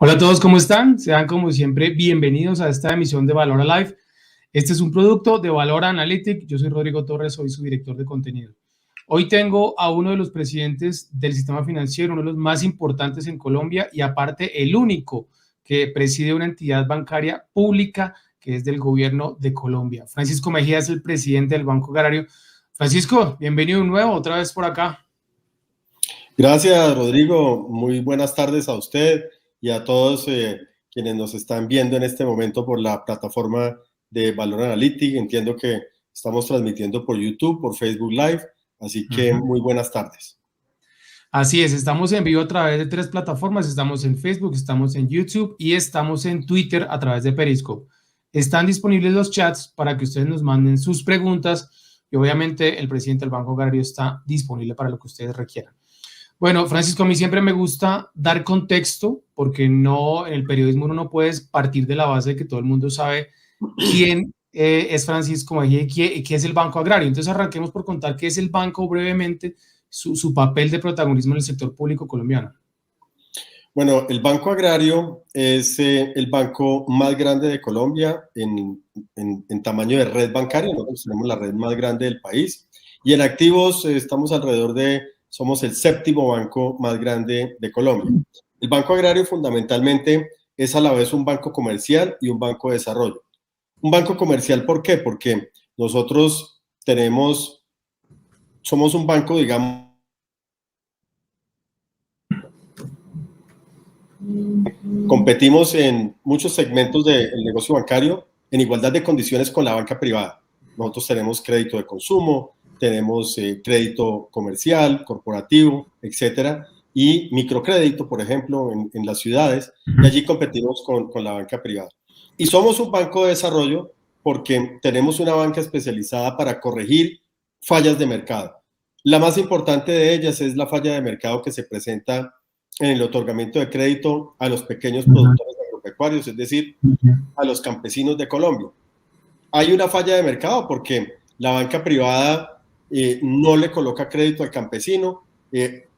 Hola a todos, ¿cómo están? Sean como siempre bienvenidos a esta emisión de Valora Live. Este es un producto de Valora Analytic. Yo soy Rodrigo Torres, soy su director de contenido. Hoy tengo a uno de los presidentes del sistema financiero, uno de los más importantes en Colombia y aparte el único que preside una entidad bancaria pública que es del gobierno de Colombia. Francisco Mejía es el presidente del Banco Agrario. Francisco, bienvenido de nuevo, otra vez por acá. Gracias, Rodrigo. Muy buenas tardes a usted y a todos quienes nos están viendo en este momento por la plataforma de Valor Analytic. Entiendo que estamos transmitiendo por YouTube, por Facebook Live, así que muy buenas tardes. Así es, estamos en vivo a través de 3 plataformas, estamos en Facebook, estamos en YouTube y estamos en Twitter a través de Periscope. Están disponibles los chats para que ustedes nos manden sus preguntas y obviamente el presidente del Banco Agrario está disponible para lo que ustedes requieran. Bueno, Francisco, a mí siempre me gusta dar contexto porque no, en el periodismo uno no puede partir de la base de que todo el mundo sabe quién es Francisco Mejía y qué es el Banco Agrario. Entonces arranquemos por contar qué es el banco brevemente, su papel de protagonismo en el sector público colombiano. Bueno, el Banco Agrario es el banco más grande de Colombia en tamaño de red bancaria. Nosotros tenemos la red más grande del país y en activos estamos somos el 7º banco más grande de Colombia. El Banco Agrario fundamentalmente es a la vez un banco comercial y un banco de desarrollo. Un banco comercial, ¿por qué? Porque nosotros somos un banco, digamos, competimos en muchos segmentos del negocio bancario en igualdad de condiciones con la banca privada. Nosotros tenemos crédito de consumo, tenemos crédito comercial, corporativo, etcétera, y microcrédito, por ejemplo, en las ciudades, y allí competimos con la banca privada. Y somos un banco de desarrollo porque tenemos una banca especializada para corregir fallas de mercado. La más importante de ellas es la falla de mercado que se presenta en el otorgamiento de crédito a los pequeños productores agropecuarios, es decir, a los campesinos de Colombia. Hay una falla de mercado porque la banca privada no le coloca crédito al campesino.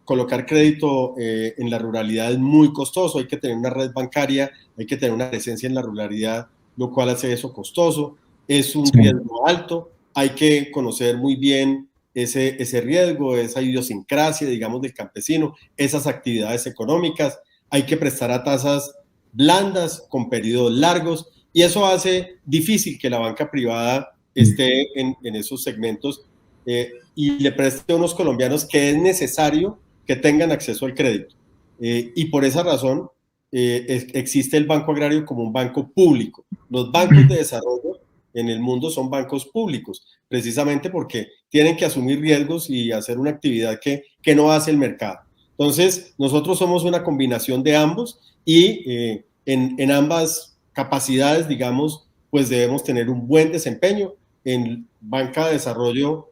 Colocar crédito en la ruralidad es muy costoso, hay que tener una red bancaria, hay que tener una presencia en la ruralidad, lo cual hace eso costoso, es un riesgo alto, hay que conocer muy bien ese riesgo, esa idiosincrasia, digamos, del campesino, esas actividades económicas, hay que prestar a tasas blandas, con periodos largos, y eso hace difícil que la banca privada esté en esos segmentos y le preste a unos colombianos que es necesario que tengan acceso al crédito. Y por esa razón existe el Banco Agrario como un banco público. Los bancos de desarrollo en el mundo son bancos públicos, precisamente porque tienen que asumir riesgos y hacer una actividad que no hace el mercado. Entonces, nosotros somos una combinación de ambos y en ambas capacidades, digamos, pues debemos tener un buen desempeño. En banca de desarrollo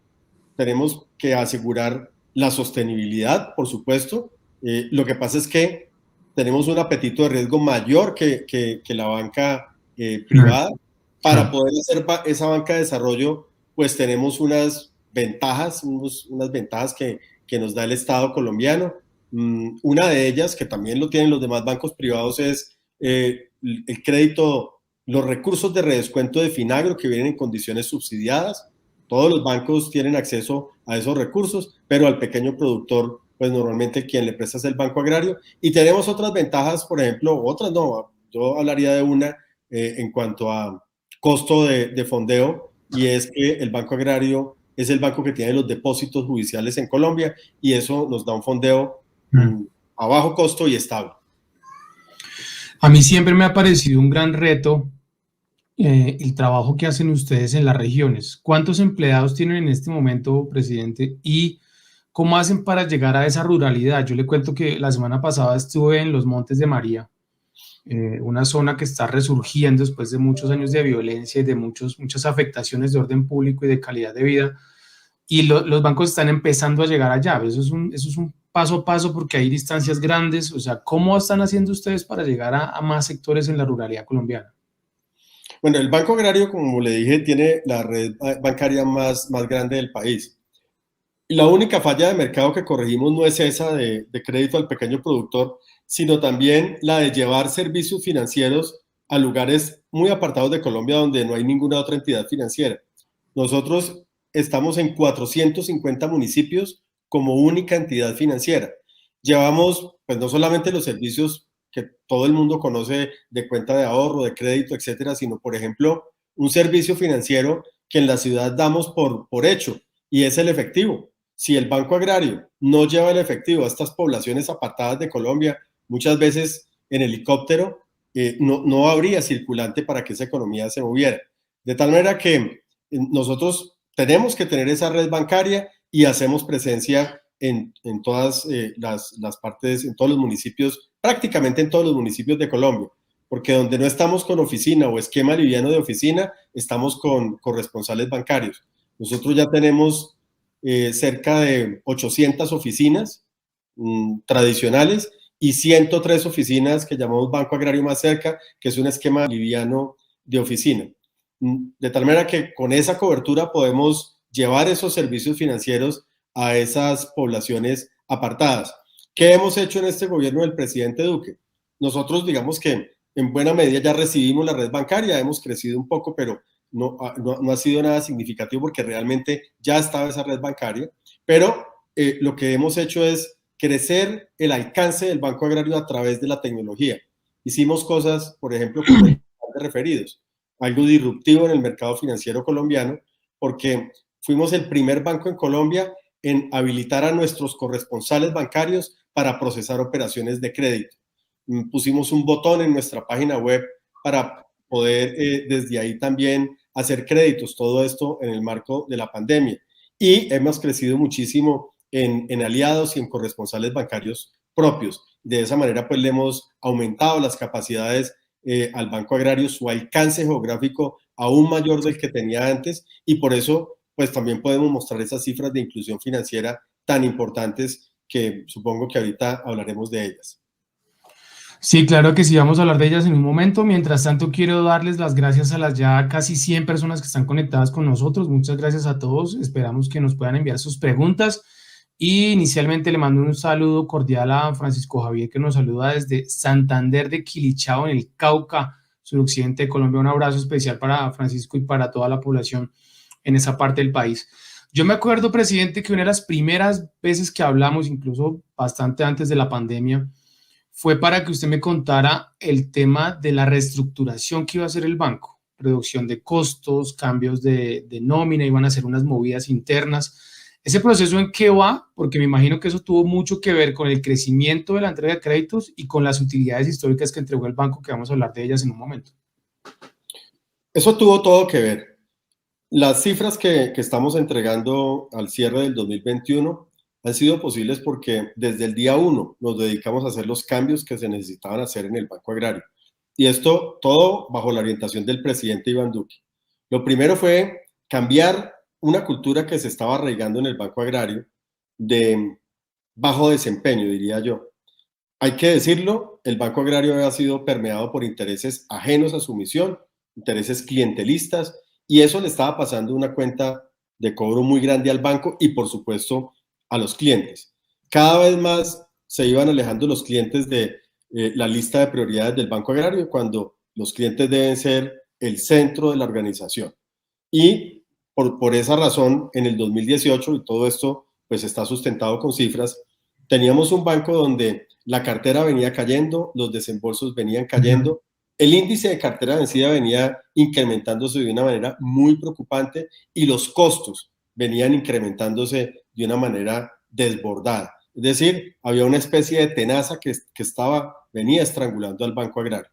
tenemos que asegurar la sostenibilidad, por supuesto. Lo que pasa es que tenemos un apetito de riesgo mayor que la banca privada. Para poder hacer esa banca de desarrollo, pues tenemos unas ventajas, unas ventajas que nos da el Estado colombiano. Una de ellas, que también lo tienen los demás bancos privados, es el crédito, los recursos de redescuento de Finagro que vienen en condiciones subsidiadas. Todos los bancos tienen acceso a esos recursos, pero al pequeño productor, pues normalmente quien le presta es el Banco Agrario. Y tenemos otras ventajas, por ejemplo, otras no, yo hablaría de una en cuanto a costo de fondeo, y es que el Banco Agrario es el banco que tiene los depósitos judiciales en Colombia y eso nos da un fondeo a bajo costo y estable. A mí siempre me ha parecido un gran reto el trabajo que hacen ustedes en las regiones. ¿Cuántos empleados tienen en este momento, presidente? ¿Y cómo hacen para llegar a esa ruralidad? Yo le cuento que la semana pasada estuve en los Montes de María, una zona que está resurgiendo después de muchos años de violencia y de muchas afectaciones de orden público y de calidad de vida, y los bancos están empezando a llegar allá. Eso es un paso a paso porque hay distancias grandes. O sea, ¿cómo están haciendo ustedes para llegar a más sectores en la ruralidad colombiana? Bueno, el Banco Agrario, como le dije, tiene la red bancaria más grande del país. La única falla de mercado que corregimos no es esa de crédito al pequeño productor, sino también la de llevar servicios financieros a lugares muy apartados de Colombia donde no hay ninguna otra entidad financiera. Nosotros estamos en 450 municipios como única entidad financiera. Llevamos, pues no solamente los servicios que todo el mundo conoce de cuenta de ahorro, de crédito, etcétera, sino, por ejemplo, un servicio financiero que en la ciudad damos por hecho, y es el efectivo. Si el Banco Agrario no lleva el efectivo a estas poblaciones apartadas de Colombia, muchas veces en helicóptero, no habría circulante para que esa economía se moviera. De tal manera que nosotros tenemos que tener esa red bancaria y hacemos presencia en todas las partes, en todos los municipios, prácticamente en todos los municipios de Colombia, porque donde no estamos con oficina o esquema liviano de oficina, estamos con corresponsales bancarios. Nosotros ya tenemos cerca de 800 oficinas tradicionales y 103 oficinas que llamamos Banco Agrario Más Cerca, que es un esquema liviano de oficina. De tal manera que con esa cobertura podemos llevar esos servicios financieros a esas poblaciones apartadas. ¿Qué hemos hecho en este gobierno del presidente Duque? Nosotros, digamos que en buena medida ya recibimos la red bancaria, hemos crecido un poco, pero no ha sido nada significativo porque realmente ya estaba esa red bancaria, pero lo que hemos hecho es crecer el alcance del Banco Agrario a través de la tecnología. Hicimos cosas, por ejemplo, como el de referidos, algo disruptivo en el mercado financiero colombiano, porque fuimos el primer banco en Colombia en habilitar a nuestros corresponsales bancarios para procesar operaciones de crédito. Pusimos un botón en nuestra página web para poder desde ahí también hacer créditos, todo esto en el marco de la pandemia. Y hemos crecido muchísimo en aliados y en corresponsales bancarios propios. De esa manera, pues le hemos aumentado las capacidades al Banco Agrario, su alcance geográfico aún mayor del que tenía antes, y por eso, pues también podemos mostrar esas cifras de inclusión financiera tan importantes que supongo que ahorita hablaremos de ellas. Sí, claro que sí, vamos a hablar de ellas en un momento. Mientras tanto, quiero darles las gracias a las ya casi 100 personas que están conectadas con nosotros. Muchas gracias a todos. Esperamos que nos puedan enviar sus preguntas. Y inicialmente le mando un saludo cordial a Francisco Javier, que nos saluda desde Santander de Quilichao, en el Cauca, suroccidente de Colombia. Un abrazo especial para Francisco y para toda la población en esa parte del país. Yo me acuerdo, presidente, que una de las primeras veces que hablamos, incluso bastante antes de la pandemia, fue para que usted me contara el tema de la reestructuración que iba a hacer el banco, reducción de costos, cambios de nómina, iban a hacer unas movidas internas. ¿Ese proceso en qué va? Porque me imagino que eso tuvo mucho que ver con el crecimiento de la entrega de créditos y con las utilidades históricas que entregó el banco, que vamos a hablar de ellas en un momento. Eso tuvo todo que ver. Las cifras que estamos entregando al cierre del 2021 han sido posibles porque desde el día 1 nos dedicamos a hacer los cambios que se necesitaban hacer en el Banco Agrario. Y esto todo bajo la orientación del presidente Iván Duque. Lo primero fue cambiar una cultura que se estaba arraigando en el Banco Agrario de bajo desempeño, diría yo. Hay que decirlo, el Banco Agrario había sido permeado por intereses ajenos a su misión, intereses clientelistas, y eso le estaba pasando una cuenta de cobro muy grande al banco y, por supuesto, a los clientes. Cada vez más se iban alejando los clientes de la lista de prioridades del Banco Agrario, cuando los clientes deben ser el centro de la organización. Y por esa razón, en el 2018, y todo esto pues está sustentado con cifras, teníamos un banco donde la cartera venía cayendo, los desembolsos venían cayendo, el índice de cartera vencida venía incrementándose de una manera muy preocupante y los costos venían incrementándose de una manera desbordada. Es decir, había una especie de tenaza que venía estrangulando al Banco Agrario.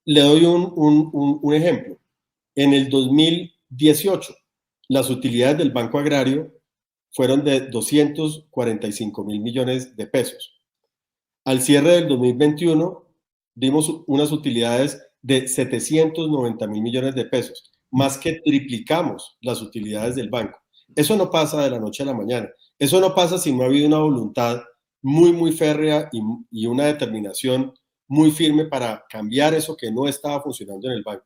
Le doy un ejemplo. En el 2018, las utilidades del Banco Agrario fueron de 245.000 millones de pesos. Al cierre del 2021, dimos unas utilidades de 790.000 millones de pesos, más que triplicamos las utilidades del banco. Eso no pasa de la noche a la mañana. Eso no pasa si no ha habido una voluntad muy, muy férrea y una determinación muy firme para cambiar eso que no estaba funcionando en el banco.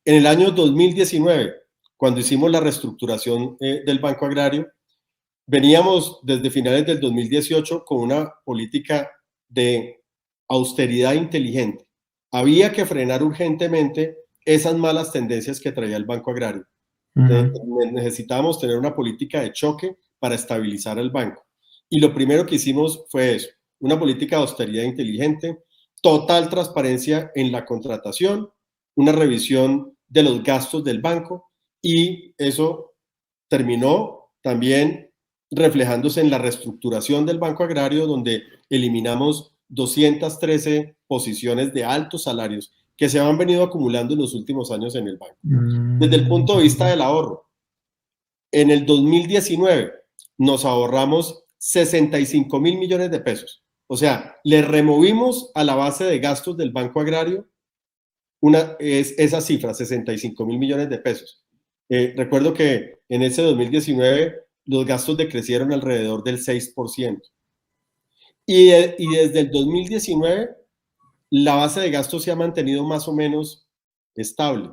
En el año 2019, cuando hicimos la reestructuración del Banco Agrario, veníamos desde finales del 2018 con una política de austeridad inteligente. Había que frenar urgentemente esas malas tendencias que traía el Banco Agrario. Necesitábamos tener una política de choque para estabilizar el banco. Y lo primero que hicimos fue eso, una política de austeridad inteligente, total transparencia en la contratación, una revisión de los gastos del banco, y eso terminó también reflejándose en la reestructuración del Banco Agrario, donde eliminamos 213 posiciones de altos salarios que se han venido acumulando en los últimos años en el banco. Desde el punto de vista del ahorro, en el 2019 nos ahorramos 65.000 millones de pesos. O sea, le removimos a la base de gastos del Banco Agrario esa cifra, 65.000 millones de pesos. Recuerdo que en ese 2019 los gastos decrecieron alrededor del 6%. Y desde el 2019 la base de gastos se ha mantenido más o menos estable,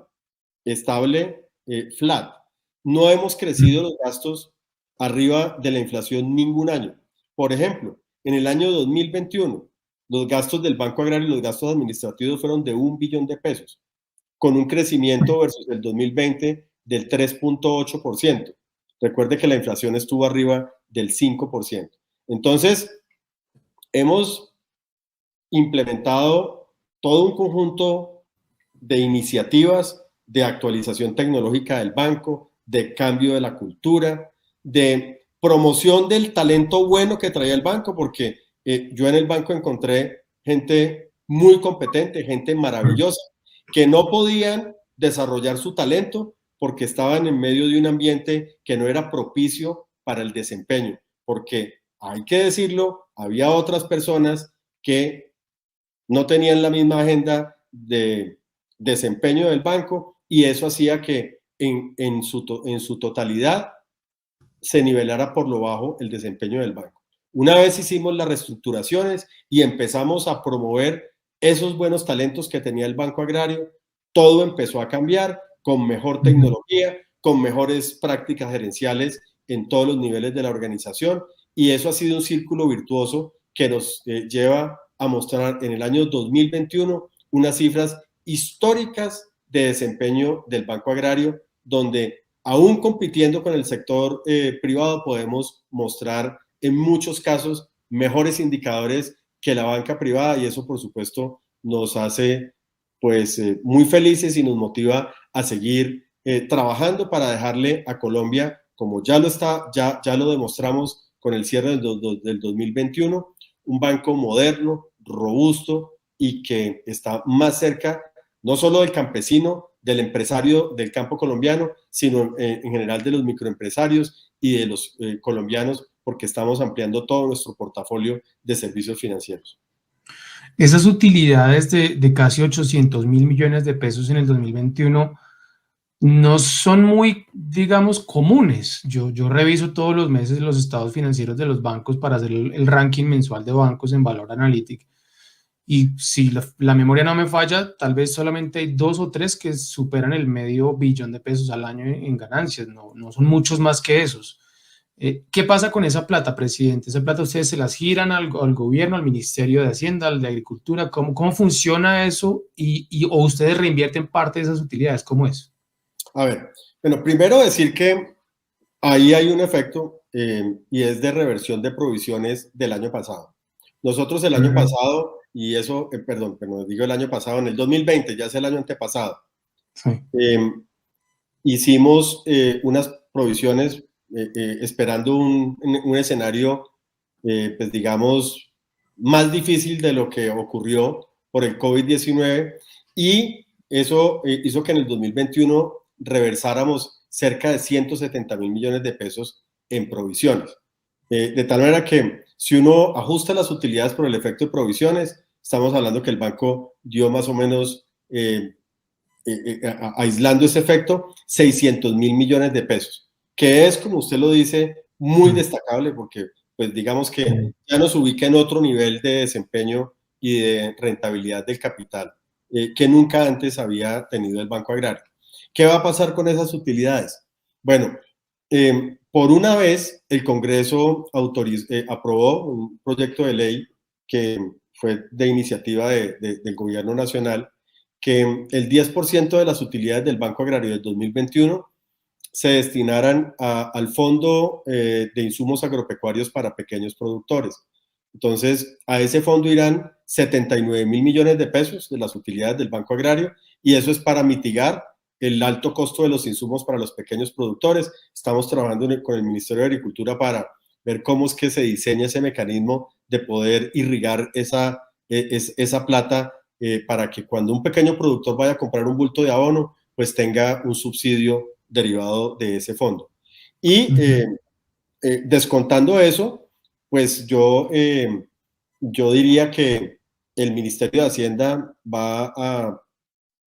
flat. No hemos crecido los gastos arriba de la inflación ningún año. Por ejemplo, en el año 2021, los gastos del Banco Agrario y los gastos administrativos fueron de 1 billón de pesos, con un crecimiento versus el 2020 del 3.8%. Recuerde que la inflación estuvo arriba del 5%. Entonces, hemos implementado todo un conjunto de iniciativas de actualización tecnológica del banco, de cambio de la cultura, de promoción del talento bueno que traía el banco, porque yo en el banco encontré gente muy competente, gente maravillosa, que no podían desarrollar su talento porque estaban en medio de un ambiente que no era propicio para el desempeño, porque hay que decirlo, había otras personas que no tenían la misma agenda de desempeño del banco, y eso hacía que en su totalidad se nivelara por lo bajo el desempeño del banco. Una vez hicimos las reestructuraciones y empezamos a promover esos buenos talentos que tenía el Banco Agrario, todo empezó a cambiar con mejor tecnología, con mejores prácticas gerenciales en todos los niveles de la organización, y eso ha sido un círculo virtuoso que nos lleva a mostrar en el año 2021 unas cifras históricas de desempeño del Banco Agrario, donde aún compitiendo con el sector privado podemos mostrar en muchos casos mejores indicadores que la banca privada, y eso por supuesto nos hace pues muy felices y nos motiva a seguir trabajando para dejarle a Colombia, como ya lo demostramos con el cierre del 2021, un banco moderno, robusto y que está más cerca no solo del campesino, del empresario del campo colombiano, sino en general de los microempresarios y de los colombianos, porque estamos ampliando todo nuestro portafolio de servicios financieros. Esas utilidades de casi 800.000 millones de pesos en el 2021 no son muy, digamos, comunes. Yo reviso todos los meses los estados financieros de los bancos para hacer el ranking mensual de bancos en Valor Analytics. Y si la memoria no me falla, tal vez solamente hay 2 o 3 que superan el medio billón de pesos al año en ganancias. No son muchos más que esos. ¿Qué pasa con esa plata, presidente? ¿Esa plata ustedes se las giran al gobierno, al Ministerio de Hacienda, al de Agricultura? ¿Cómo funciona eso? ¿O ustedes reinvierten parte de esas utilidades? ¿Cómo es? A ver, bueno, primero decir que ahí hay un efecto y es de reversión de provisiones del año pasado. Nosotros el año pasado, y eso, perdón, digo el año pasado, en el 2020, ya es el año antepasado, Sí. hicimos unas provisiones esperando un escenario, pues digamos, más difícil de lo que ocurrió por el COVID-19, y eso hizo que en el 2021 reversáramos cerca de 170.000 millones de pesos en provisiones. De tal manera que si uno ajusta las utilidades por el efecto de provisiones, estamos hablando que el banco dio más o menos, aislando ese efecto, 600.000 millones de pesos, que es, como usted lo dice, muy destacable, porque pues digamos que ya nos ubica en otro nivel de desempeño y de rentabilidad del capital que nunca antes había tenido el Banco Agrario. ¿Qué va a pasar con esas utilidades? Bueno, por una vez, el Congreso aprobó un proyecto de ley que fue de iniciativa del Gobierno Nacional, que el 10% de las utilidades del Banco Agrario del 2021 se destinaran al Fondo de Insumos Agropecuarios para Pequeños Productores. Entonces, a ese fondo irán 79.000 millones de pesos de las utilidades del Banco Agrario, y eso es para mitigar el alto costo de los insumos para los pequeños productores. Estamos trabajando con el Ministerio de Agricultura para ver cómo es que se diseña ese mecanismo de poder irrigar esa plata para que cuando un pequeño productor vaya a comprar un bulto de abono, pues tenga un subsidio derivado de ese fondo. Y descontando eso, pues yo diría que el Ministerio de Hacienda va a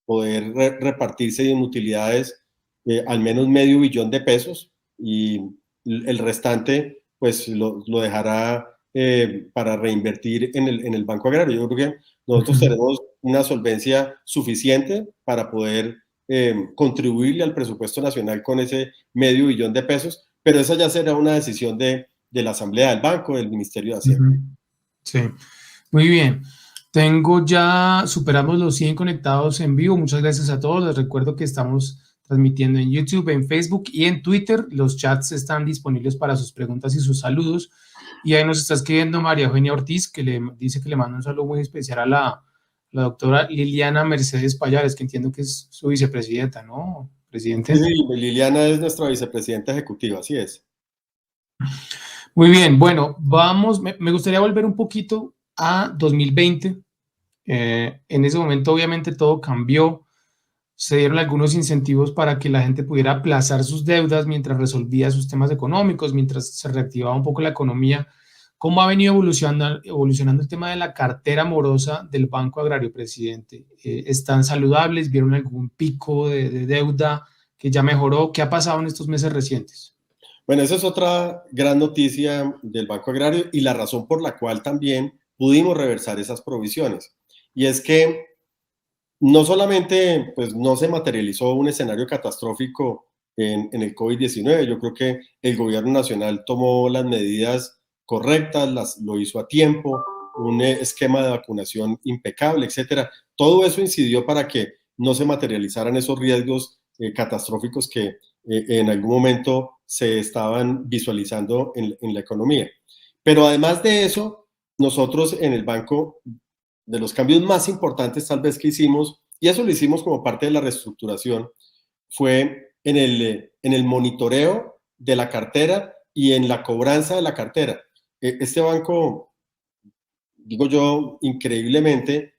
poder repartirse en utilidades al menos $500 millones de pesos, y el restante pues lo dejará para reinvertir en el Banco Agrario. Yo creo que nosotros tenemos una solvencia suficiente para poder contribuirle al presupuesto nacional con ese $500 millones de pesos, pero esa ya será una decisión de la Asamblea del Banco, del Ministerio de Hacienda. Sí, muy bien. Superamos los 100 conectados en vivo. Muchas gracias a todos. Les recuerdo que estamos transmitiendo en YouTube, en Facebook y en Twitter. Los chats están disponibles para sus preguntas y sus saludos. Y ahí nos está escribiendo María Eugenia Ortiz, que le dice que le manda un saludo muy especial a la doctora Liliana Mercedes Payares, que entiendo que es su vicepresidenta, ¿no, presidente? Sí, Liliana es nuestra vicepresidenta ejecutiva, así es. Muy bien, bueno, me gustaría volver un poquito a 2020. En ese momento obviamente todo cambió, se dieron algunos incentivos para que la gente pudiera aplazar sus deudas mientras resolvía sus temas económicos, mientras se reactivaba un poco la economía. ¿Cómo ha venido evolucionando el tema de la cartera morosa del Banco Agrario, presidente? ¿Están saludables? ¿Vieron algún pico de deuda que ya mejoró? ¿Qué ha pasado en estos meses recientes? Bueno, esa es otra gran noticia del Banco Agrario y la razón por la cual también pudimos reversar esas provisiones. Y es que no solamente pues, no se materializó un escenario catastrófico en el COVID-19, yo creo que el gobierno nacional tomó las medidas correctas, lo hizo a tiempo, un esquema de vacunación impecable, etcétera. Todo eso incidió para que no se materializaran esos riesgos catastróficos que en algún momento se estaban visualizando en la economía. Pero además de eso, nosotros en el banco, de los cambios más importantes tal vez que hicimos, y eso lo hicimos como parte de la reestructuración, fue en el monitoreo de la cartera y en la cobranza de la cartera. Este banco, digo yo, increíblemente,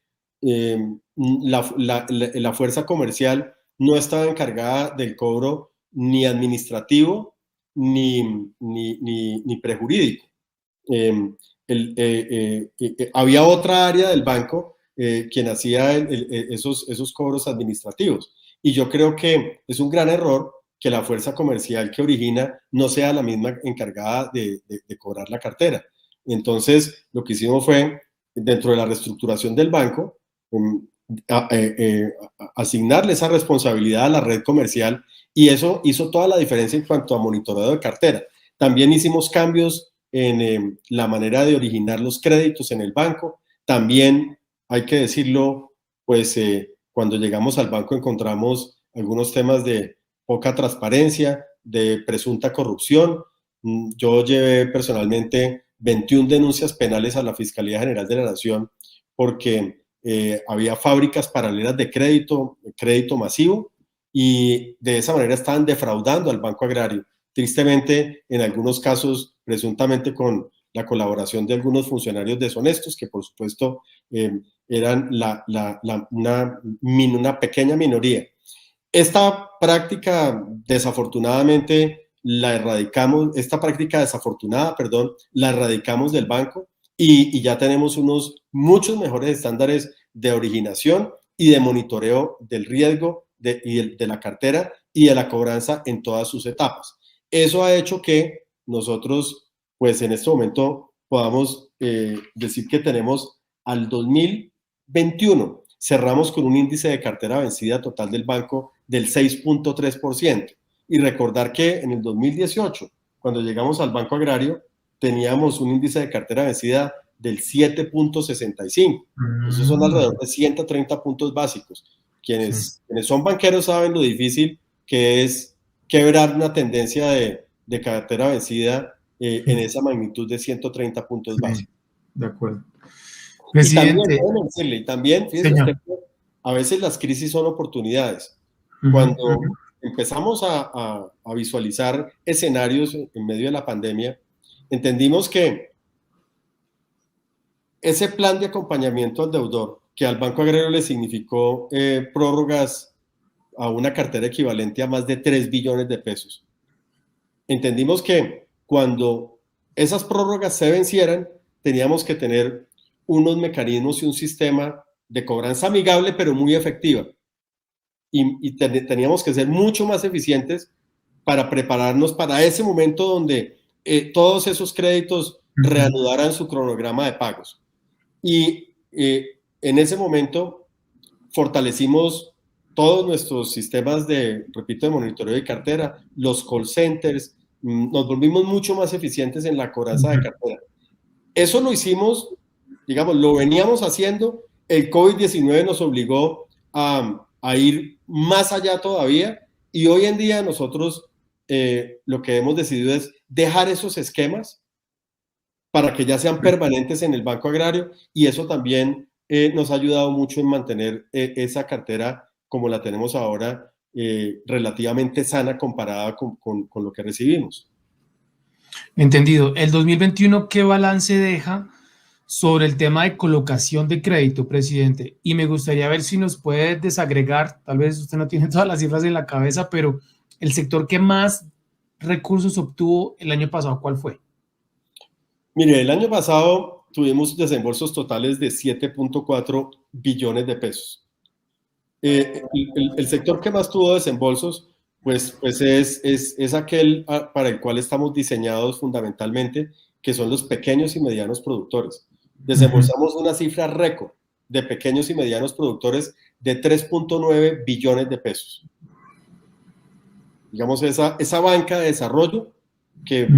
la fuerza comercial no estaba encargada del cobro ni administrativo ni prejurídico. Había otra área del banco quien hacía esos cobros administrativos. Y yo creo que es un gran error que la fuerza comercial que origina no sea la misma encargada de cobrar la cartera. Entonces, lo que hicimos fue, dentro de la reestructuración del banco, asignarle esa responsabilidad a la red comercial, y eso hizo toda la diferencia en cuanto a monitoreo de cartera. También hicimos cambios en la manera de originar los créditos en el banco. También, hay que decirlo, pues cuando llegamos al banco encontramos algunos temas de poca transparencia, de presunta corrupción. Yo llevé personalmente 21 denuncias penales a la Fiscalía General de la Nación porque había fábricas paralelas de crédito masivo, y de esa manera estaban defraudando al Banco Agrario. Tristemente, en algunos casos, presuntamente con la colaboración de algunos funcionarios deshonestos, que por supuesto eran una pequeña minoría. Esta práctica, desafortunadamente, esta práctica desafortunada, la erradicamos del banco, y ya tenemos muchos mejores estándares de originación y de monitoreo del riesgo de la cartera y de la cobranza en todas sus etapas. Eso ha hecho que nosotros, pues en este momento, podamos decir que tenemos al 2021, cerramos con un índice de cartera vencida total del banco del 6.3%. Y recordar que en el 2018, cuando llegamos al Banco Agrario, teníamos un índice de cartera vencida del 7.65. Esos son alrededor de 130 puntos básicos. Quienes son banqueros saben lo difícil que es quebrar una tendencia de cartera vencida en esa magnitud de 130 puntos básicos. De acuerdo. Presidente. Y también, fíjense usted, a veces las crisis son oportunidades. Cuando empezamos a visualizar escenarios en medio de la pandemia, entendimos que ese plan de acompañamiento al deudor, que al Banco Agrario le significó prórrogas a una cartera equivalente a más de 3 billones de pesos, entendimos que cuando esas prórrogas se vencieran, teníamos que tener unos mecanismos y un sistema de cobranza amigable, pero muy efectiva. Y teníamos que ser mucho más eficientes para prepararnos para ese momento donde todos esos créditos reanudaran su cronograma de pagos. Y en ese momento fortalecimos todos nuestros sistemas de monitoreo de cartera, los call centers, nos volvimos mucho más eficientes en la cobranza de cartera. Eso lo hicimos, digamos, lo veníamos haciendo, el COVID-19 nos obligó a ir más allá todavía, y hoy en día nosotros lo que hemos decidido es dejar esos esquemas para que ya sean permanentes en el Banco Agrario, y eso también nos ha ayudado mucho en mantener esa cartera como la tenemos ahora, relativamente sana comparada con lo que recibimos. Entendido. El 2021, ¿qué balance deja sobre el tema de colocación de crédito, presidente? Y me gustaría ver si nos puede desagregar, tal vez usted no tiene todas las cifras en la cabeza, pero el sector que más recursos obtuvo el año pasado, ¿cuál fue? Mire, el año pasado tuvimos desembolsos totales de 7.4 billones de pesos. El sector que más tuvo desembolsos, pues es aquel para el cual estamos diseñados fundamentalmente, que son los pequeños y medianos productores. Desembolsamos una cifra récord de pequeños y medianos productores de 3.9 billones de pesos. Digamos, esa banca de desarrollo que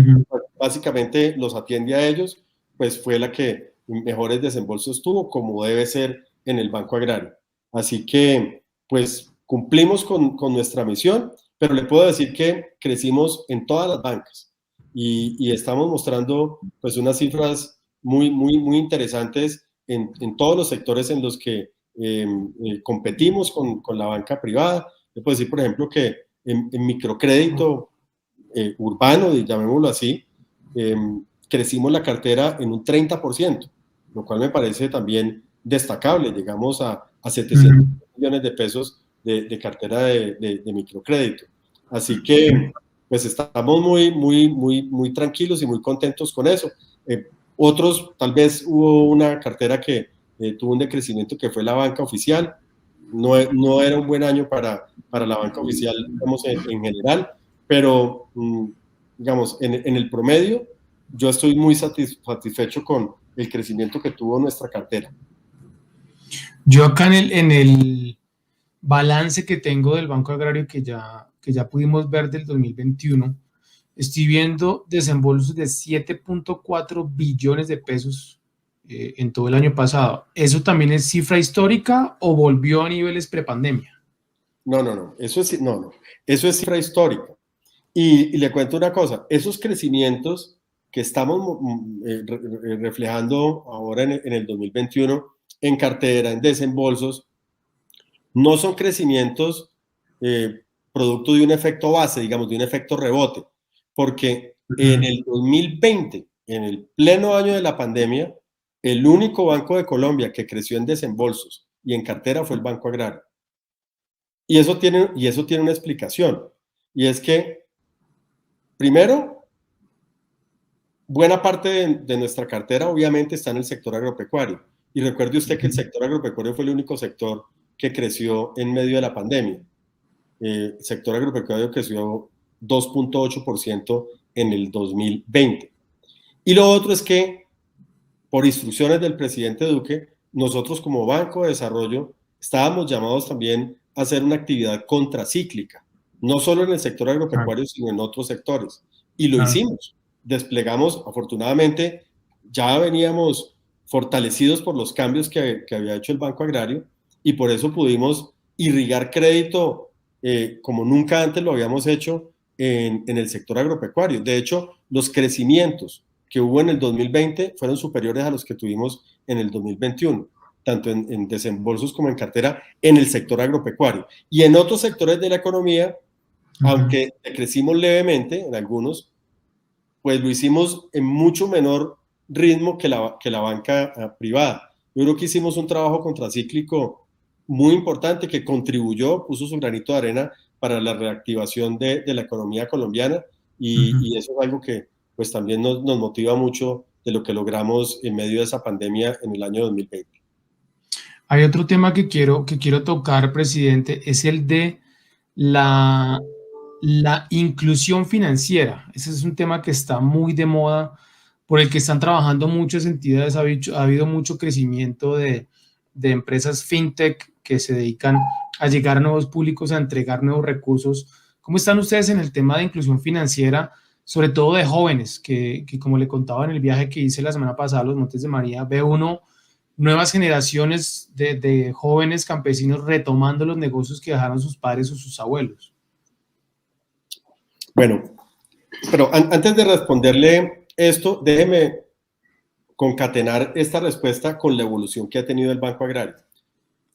básicamente los atiende a ellos, pues fue la que mejores desembolsos tuvo, como debe ser en el Banco Agrario. Así que, pues, cumplimos con nuestra misión, pero le puedo decir que crecimos en todas las bancas y estamos mostrando, pues, unas cifras muy interesantes en todos los sectores en los que competimos con la banca privada. Le puedo decir, por ejemplo, que en microcrédito urbano, llamémoslo así, crecimos la cartera en un 30%, lo cual me parece también destacable. Llegamos a 700 millones de pesos de cartera de microcrédito. Así que, pues, estamos muy tranquilos y muy contentos con eso. Otros, tal vez hubo una cartera que tuvo un decrecimiento, que fue la banca oficial. No era un buen año para la banca oficial, digamos, en general, pero, digamos, en el promedio, yo estoy muy satisfecho con el crecimiento que tuvo nuestra cartera. Yo acá en el balance que tengo del Banco Agrario que ya pudimos ver del 2021, estoy viendo desembolsos de 7.4 billones de pesos en todo el año pasado. ¿Eso también es cifra histórica o volvió a niveles prepandemia? No, eso es cifra histórica. Y le cuento una cosa, esos crecimientos que estamos reflejando ahora en el 2021 en cartera, en desembolsos, no son crecimientos producto de un efecto base, digamos, de un efecto rebote, porque en el 2020, en el pleno año de la pandemia, el único banco de Colombia que creció en desembolsos y en cartera fue el Banco Agrario. Y eso tiene una explicación, y es que, primero, buena parte de nuestra cartera obviamente está en el sector agropecuario. Y recuerde usted que el sector agropecuario fue el único sector que creció en medio de la pandemia. El sector agropecuario creció 2.8% en el 2020. Y lo otro es que, por instrucciones del presidente Duque, nosotros como Banco de Desarrollo estábamos llamados también a hacer una actividad contracíclica, no solo en el sector agropecuario, sino en otros sectores. y lo hicimos. Desplegamos, afortunadamente, ya veníamos fortalecidos por los cambios que había hecho el Banco Agrario y por eso pudimos irrigar crédito como nunca antes lo habíamos hecho en el sector agropecuario. De hecho, los crecimientos que hubo en el 2020 fueron superiores a los que tuvimos en el 2021, tanto en desembolsos como en cartera en el sector agropecuario. Y en otros sectores de la economía, aunque crecimos levemente en algunos, pues lo hicimos en mucho menor ritmo que la banca privada. Yo creo que hicimos un trabajo contracíclico muy importante que contribuyó, puso su granito de arena para la reactivación de la economía colombiana y eso es algo que pues también nos motiva mucho de lo que logramos en medio de esa pandemia en el año 2020. Hay otro tema que quiero tocar, presidente, es el de la inclusión financiera. Ese es un tema que está muy de moda, por el que están trabajando muchas entidades. Ha habido mucho crecimiento de empresas fintech que se dedican a llegar a nuevos públicos, a entregar nuevos recursos. ¿Cómo están ustedes en el tema de inclusión financiera, sobre todo de jóvenes, que como le contaba en el viaje que hice la semana pasada a los Montes de María, ve uno nuevas generaciones de jóvenes campesinos retomando los negocios que dejaron sus padres o sus abuelos? Bueno, pero antes de responderle esto, déjeme concatenar esta respuesta con la evolución que ha tenido el Banco Agrario.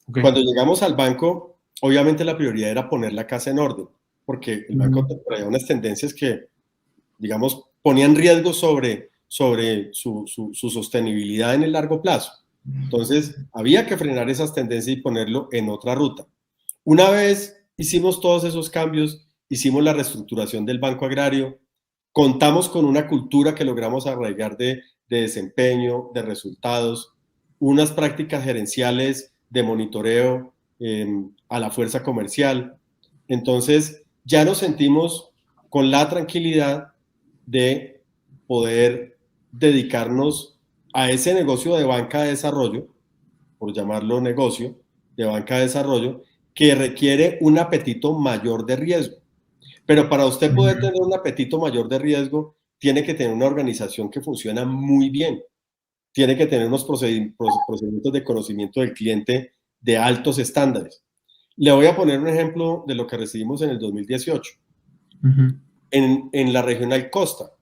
Okay. Cuando llegamos al banco, obviamente la prioridad era poner la casa en orden, porque el banco traía unas tendencias que, digamos, ponían riesgo sobre su sostenibilidad en el largo plazo. Entonces, había que frenar esas tendencias y ponerlo en otra ruta. Una vez hicimos todos esos cambios, hicimos la reestructuración del Banco Agrario, contamos con una cultura que logramos arraigar de desempeño, de resultados, unas prácticas gerenciales de monitoreo a la fuerza comercial. Entonces, ya nos sentimos con la tranquilidad de poder dedicarnos a ese negocio de banca de desarrollo, por llamarlo negocio, de banca de desarrollo, que requiere un apetito mayor de riesgo. Pero para usted poder tener un apetito mayor de riesgo, tiene que tener una organización que funciona muy bien. Tiene que tener unos procedimientos de conocimiento del cliente de altos estándares. Le voy a poner un ejemplo de lo que recibimos en el 2018. En la regional Costa,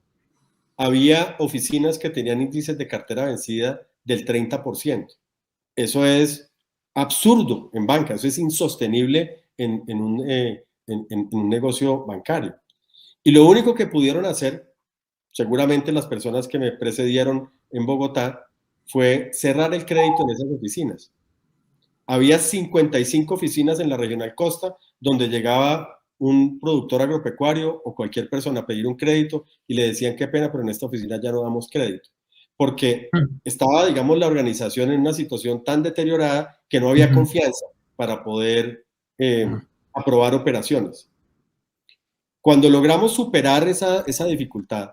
había oficinas que tenían índices de cartera vencida del 30%. Eso es absurdo en banca, eso es insostenible en un negocio bancario. Y lo único que pudieron hacer, seguramente las personas que me precedieron en Bogotá, fue cerrar el crédito en esas oficinas. Había 55 oficinas en la regional Costa donde llegaba un productor agropecuario o cualquier persona a pedir un crédito y le decían qué pena, pero en esta oficina ya no damos crédito. Porque estaba, digamos, la organización en una situación tan deteriorada que no había confianza para poder aprobar operaciones. Cuando logramos superar esa dificultad,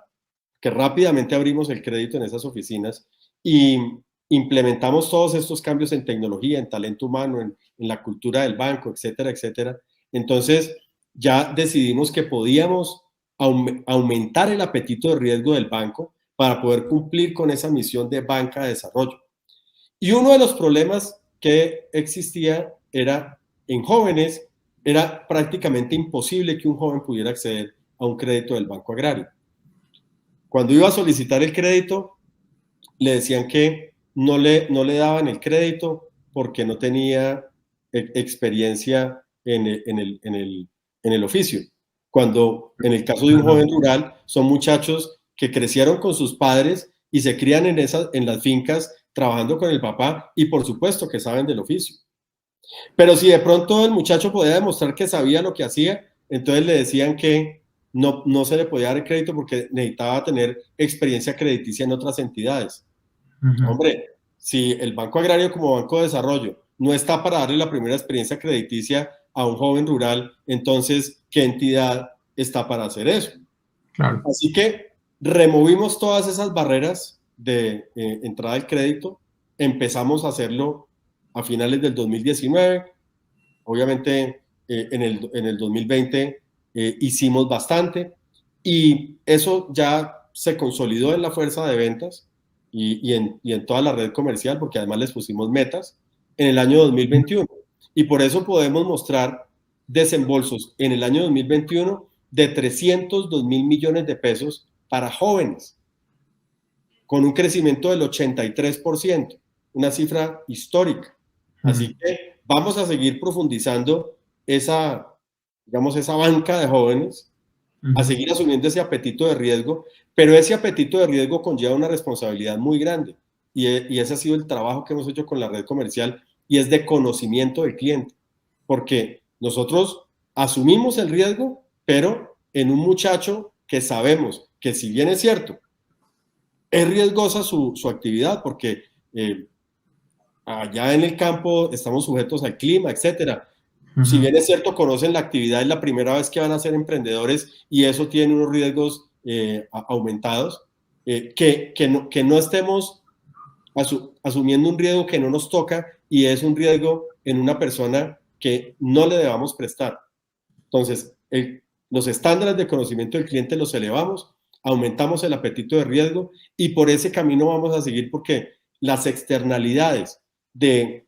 que rápidamente abrimos el crédito en esas oficinas y implementamos todos estos cambios en tecnología, en talento humano, en la cultura del banco, etcétera, etcétera, entonces ya decidimos que podíamos aumentar el apetito de riesgo del banco para poder cumplir con esa misión de banca de desarrollo. Y uno de los problemas que existía era en jóvenes, era prácticamente imposible que un joven pudiera acceder a un crédito del Banco Agrario. Cuando iba a solicitar el crédito, le decían que no le daban el crédito porque no tenía experiencia en el oficio. Cuando en el caso de un joven rural, son muchachos que crecieron con sus padres y se crían en las fincas trabajando con el papá y por supuesto que saben del oficio. Pero si de pronto el muchacho podía demostrar que sabía lo que hacía, entonces le decían que no se le podía dar el crédito porque necesitaba tener experiencia crediticia en otras entidades. Hombre, si el Banco Agrario como Banco de Desarrollo no está para darle la primera experiencia crediticia a un joven rural, entonces, ¿qué entidad está para hacer eso? Claro. Así que removimos todas esas barreras de entrada al crédito, empezamos a hacerlo a finales del 2019, obviamente en el 2020 hicimos bastante, Y eso ya se consolidó en la fuerza de ventas y en toda la red comercial, porque además les pusimos metas en el año 2021. Y por eso podemos mostrar desembolsos en el año 2021 de 302 mil millones de pesos para jóvenes, con un crecimiento del 83%, una cifra histórica. Así que vamos a seguir profundizando esa, digamos, esa banca de jóvenes, a seguir asumiendo ese apetito de riesgo, pero ese apetito de riesgo conlleva una responsabilidad muy grande y ese ha sido el trabajo que hemos hecho con la red comercial y es de conocimiento del cliente, porque nosotros asumimos el riesgo, pero en un muchacho que sabemos que si bien es cierto, es riesgosa su actividad porque allá en el campo estamos sujetos al clima, etcétera. Si bien es cierto, conocen la actividad, es la primera vez que van a ser emprendedores y eso tiene unos riesgos aumentados, que no estemos asumiendo un riesgo que no nos toca y es un riesgo en una persona que no le debamos prestar. Entonces, los estándares de conocimiento del cliente los elevamos, aumentamos el apetito de riesgo y por ese camino vamos a seguir porque las externalidades de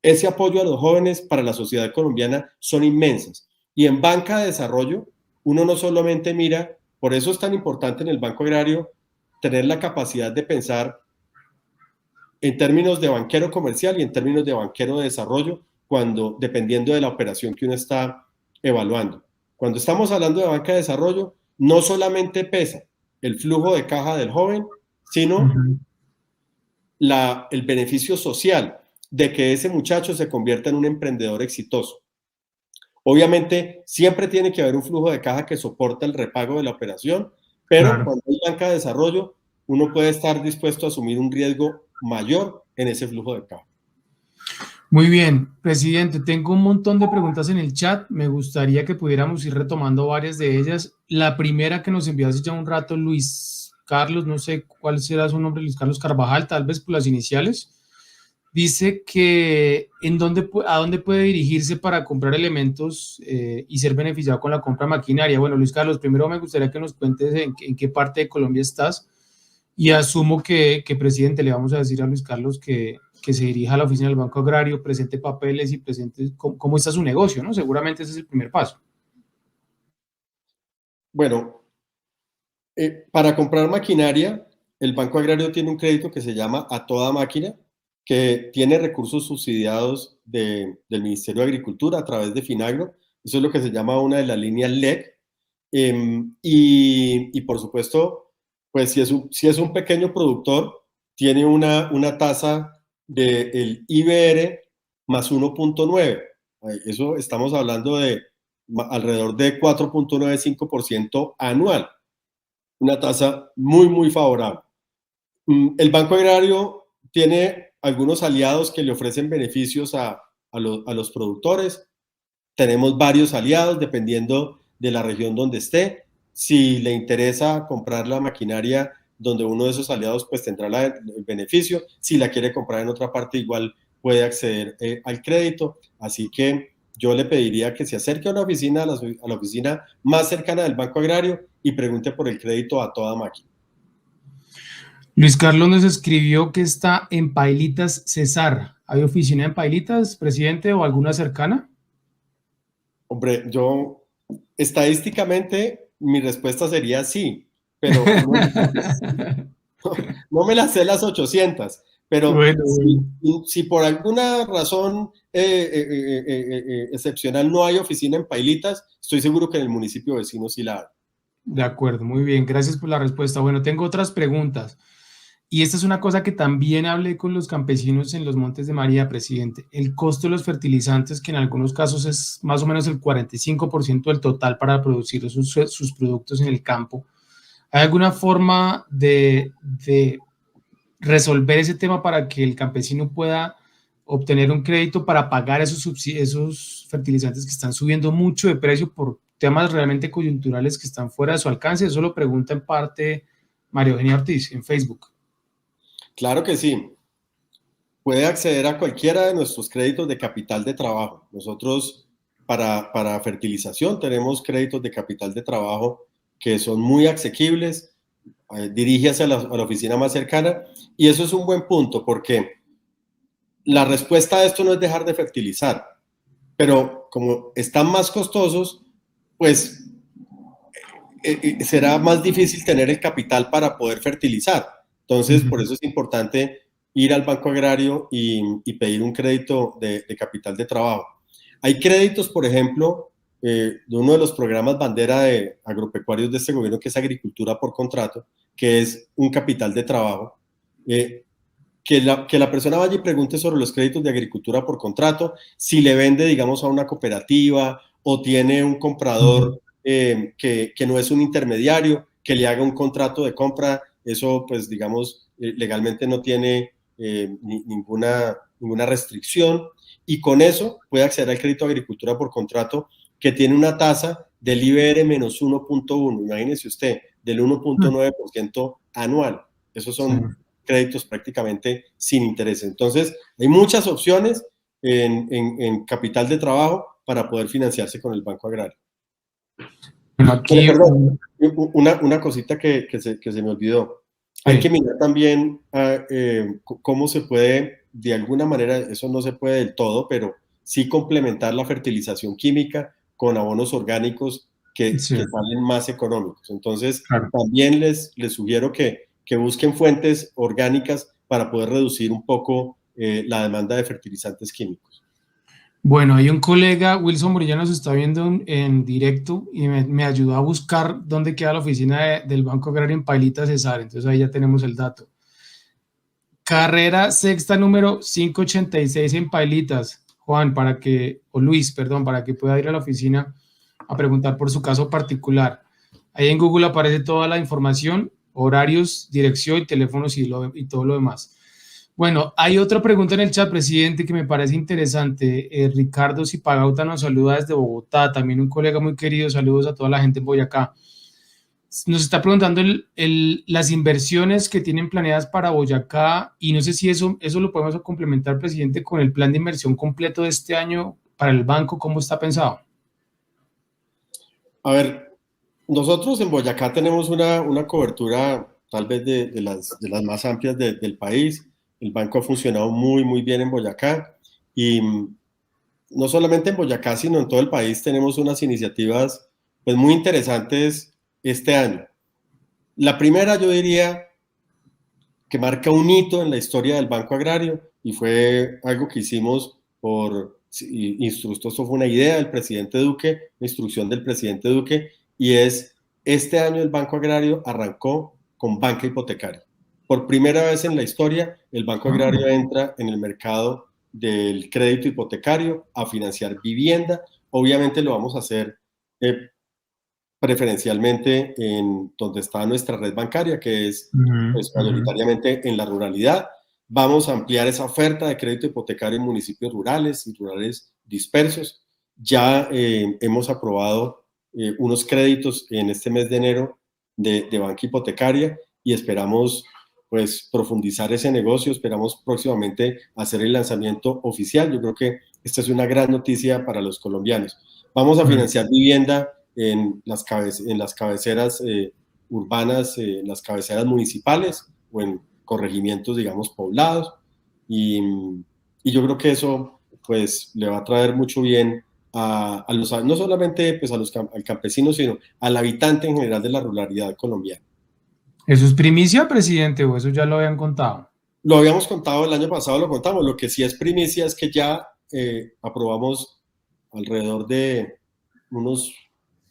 ese apoyo a los jóvenes para la sociedad colombiana son inmensas. Y en banca de desarrollo, uno no solamente mira, por eso es tan importante en el Banco Agrario tener la capacidad de pensar en términos de banquero comercial y en términos de banquero de desarrollo, dependiendo de la operación que uno está evaluando. Cuando estamos hablando de banca de desarrollo, no solamente pesa el flujo de caja del joven, sino el beneficio social de que ese muchacho se convierta en un emprendedor exitoso. Obviamente, siempre tiene que haber un flujo de caja que soporta el repago de la operación, pero cuando hay banca de desarrollo, uno puede estar dispuesto a asumir un riesgo mayor en ese flujo de caja. Muy bien, presidente, tengo un montón de preguntas en el chat. Me gustaría que pudiéramos ir retomando varias de ellas. La primera que nos envió hace ya un rato, Luis Carlos, no sé cuál será su nombre, Luis Carlos Carvajal, tal vez por las iniciales. Dice que a dónde puede dirigirse para comprar elementos y ser beneficiado con la compra de maquinaria. Bueno, Luis Carlos, primero me gustaría que nos cuentes en qué parte de Colombia estás y asumo que, presidente, le vamos a decir a Luis Carlos que se dirija a la oficina del Banco Agrario, presente papeles y presente cómo está su negocio, ¿no? Seguramente ese es el primer paso. Bueno, para comprar maquinaria, el Banco Agrario tiene un crédito que se llama A Toda Máquina, que tiene recursos subsidiados del Ministerio de Agricultura a través de Finagro. Eso es lo que se llama una de las líneas LEC. Y por supuesto, pues si es un pequeño productor, tiene una tasa del IBR más 1.9. Eso estamos hablando de alrededor de 4.95% anual. Una tasa muy, muy favorable. El Banco Agrario tiene algunos aliados que le ofrecen beneficios a los productores. Tenemos varios aliados dependiendo de la región donde esté. Si le interesa comprar la maquinaria donde uno de esos aliados pues tendrá el beneficio. Si la quiere comprar en otra parte igual puede acceder al crédito. Así que yo le pediría que se acerque a una oficina, a la oficina más cercana del Banco Agrario y pregunte por el crédito A Toda Máquina. Luis Carlos nos escribió que está en Pailitas, Cesar. ¿Hay oficina en Pailitas, presidente, o alguna cercana? Hombre, yo estadísticamente mi respuesta sería sí, pero no me las sé las 800, pero bueno. si por alguna razón excepcional no hay oficina en Pailitas, estoy seguro que en el municipio vecino sí la hay. De acuerdo, muy bien, gracias por la respuesta. Bueno, tengo otras preguntas. Y esta es una cosa que también hablé con los campesinos en los Montes de María, presidente. El costo de los fertilizantes, que en algunos casos es más o menos el 45% del total para producir sus productos en el campo. ¿Hay alguna forma de resolver ese tema para que el campesino pueda obtener un crédito para pagar esos fertilizantes que están subiendo mucho de precio por temas realmente coyunturales que están fuera de su alcance? Eso lo pregunta en parte María Eugenia Ortiz en Facebook. Claro que sí. Puede acceder a cualquiera de nuestros créditos de capital de trabajo. Nosotros para fertilización tenemos créditos de capital de trabajo que son muy asequibles, diríjase a la oficina más cercana, y eso es un buen punto, porque la respuesta a esto no es dejar de fertilizar, pero como están más costosos, pues será más difícil tener el capital para poder fertilizar. Entonces, por eso es importante ir al Banco Agrario y pedir un crédito de capital de trabajo. Hay créditos, por ejemplo, de uno de los programas bandera de agropecuarios de este gobierno, que es Agricultura por Contrato, que es un capital de trabajo. Que la persona vaya y pregunte sobre los créditos de agricultura por contrato, si le vende, digamos, a una cooperativa o tiene un comprador que no es un intermediario, que le haga un contrato de compra, eso pues digamos legalmente no tiene ninguna restricción, y con eso puede acceder al crédito de agricultura por contrato, que tiene una tasa del IBR menos 1.1, imagínese usted, del 1.9% anual. Esos son créditos prácticamente sin interés. Entonces, hay muchas opciones en capital de trabajo para poder financiarse con el Banco Agrario. Aquí, perdón, una cosita que se me olvidó. Hay que mirar también cómo se puede, de alguna manera, eso no se puede del todo, pero sí complementar la fertilización química con abonos orgánicos que salen más económicos. Entonces, también les sugiero que busquen fuentes orgánicas para poder reducir un poco la demanda de fertilizantes químicos. Bueno, hay un colega, Wilson Morilla, nos está viendo en directo y me ayudó a buscar dónde queda la oficina del Banco Agrario en Pailitas, Cesar. Entonces ahí ya tenemos el dato. Carrera sexta número 586 en Pailitas. Juan, o Luis, perdón, para que pueda ir a la oficina a preguntar por su caso particular. Ahí en Google aparece toda la información, horarios, dirección, teléfonos y todo lo demás. Bueno, hay otra pregunta en el chat, presidente, que me parece interesante. Ricardo Zipagauta nos saluda desde Bogotá, también un colega muy querido. Saludos a toda la gente en Boyacá. Nos está preguntando las inversiones que tienen planeadas para Boyacá, y no sé si eso lo podemos complementar, presidente, con el plan de inversión completo de este año para el banco. ¿Cómo está pensado? A ver, nosotros en Boyacá tenemos una cobertura tal vez de las más amplias del país. El banco ha funcionado muy, muy bien en Boyacá, y no solamente en Boyacá, sino en todo el país tenemos unas iniciativas pues, muy interesantes este año. La primera, yo diría, que marca un hito en la historia del Banco Agrario, y fue algo que hicimos esto fue una idea del presidente Duque, instrucción del presidente Duque, y este año el Banco Agrario arrancó con banca hipotecaria. Por primera vez en la historia, el Banco Agrario entra en el mercado del crédito hipotecario a financiar vivienda. Obviamente lo vamos a hacer preferencialmente en donde está nuestra red bancaria, que es pues, mayoritariamente en la ruralidad. Vamos a ampliar esa oferta de crédito hipotecario en municipios rurales y rurales dispersos. Ya hemos aprobado unos créditos en este mes de enero de banca hipotecaria, y esperamos pues profundizar ese negocio. Esperamos próximamente hacer el lanzamiento oficial. Yo creo que esta es una gran noticia para los colombianos. Vamos a financiar vivienda en las cabeceras urbanas, en las cabeceras municipales o en corregimientos, digamos, poblados, y yo creo que eso pues le va a traer mucho bien no solamente pues, al campesino, sino al habitante en general de la ruralidad colombiana. ¿Eso es primicia, presidente, o eso ya lo habían contado? Lo habíamos contado el año pasado, lo contamos. Lo que sí es primicia es que ya aprobamos alrededor de unos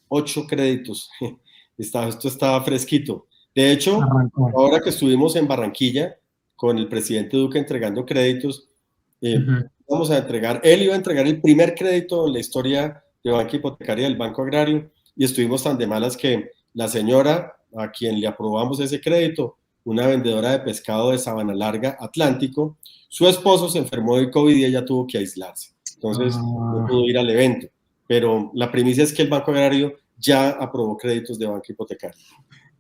8 créditos. Esto está fresquito. De hecho, ahora que estuvimos en Barranquilla con el presidente Duque entregando créditos, él iba a entregar el primer crédito en la historia de banca hipotecaria del Banco Agrario, y estuvimos tan de malas que la señora a quien le aprobamos ese crédito, una vendedora de pescado de Sabana Larga, Atlántico, su esposo se enfermó de COVID y ella tuvo que aislarse. Entonces no pudo ir al evento. Pero la primicia es que el Banco Agrario ya aprobó créditos de banca hipotecaria.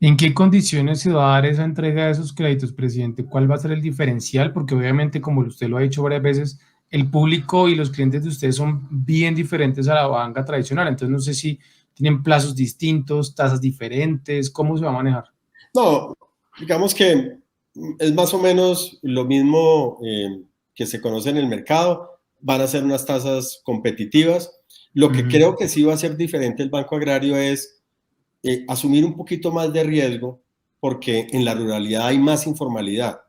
¿En qué condiciones se va a dar esa entrega de esos créditos, presidente? ¿Cuál va a ser el diferencial? Porque obviamente, como usted lo ha dicho varias veces, el público y los clientes de ustedes son bien diferentes a la banca tradicional. Entonces no sé si ¿Tienen plazos distintos, tasas diferentes? ¿Cómo se va a manejar? No, digamos que es más o menos lo mismo que se conoce en el mercado. Van a ser unas tasas competitivas. Lo que creo que sí va a ser diferente el Banco Agrario es asumir un poquito más de riesgo, porque en la ruralidad hay más informalidad.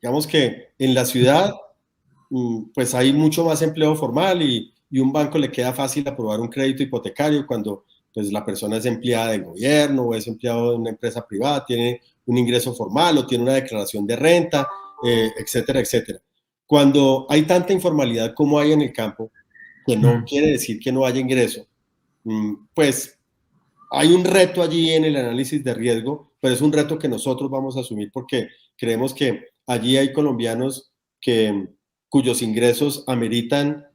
Digamos que en la ciudad pues hay mucho más empleo formal y un banco le queda fácil aprobar un crédito hipotecario cuando pues la persona es empleada del gobierno o es empleado de una empresa privada, tiene un ingreso formal o tiene una declaración de renta, etcétera, etcétera. Cuando hay tanta informalidad como hay en el campo, que no quiere decir que no haya ingreso, pues hay un reto allí en el análisis de riesgo, pero es un reto que nosotros vamos a asumir porque creemos que allí hay colombianos cuyos ingresos ameritan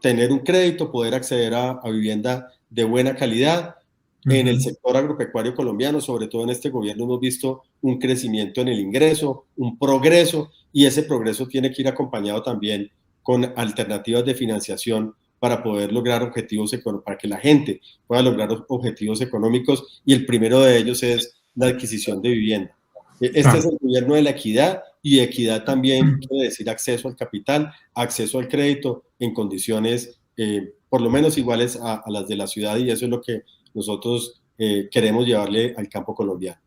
tener un crédito, poder acceder a vivienda de buena calidad. En el sector agropecuario colombiano, sobre todo en este gobierno, hemos visto un crecimiento en el ingreso, un progreso, y ese progreso tiene que ir acompañado también con alternativas de financiación para poder lograr objetivos económicos, para que la gente pueda lograr objetivos económicos, y el primero de ellos es la adquisición de vivienda. Este es el gobierno de la equidad, y equidad también quiere decir acceso al capital, acceso al crédito en condiciones por lo menos iguales a las de la ciudad, y eso es lo que nosotros queremos llevarle al campo colombiano.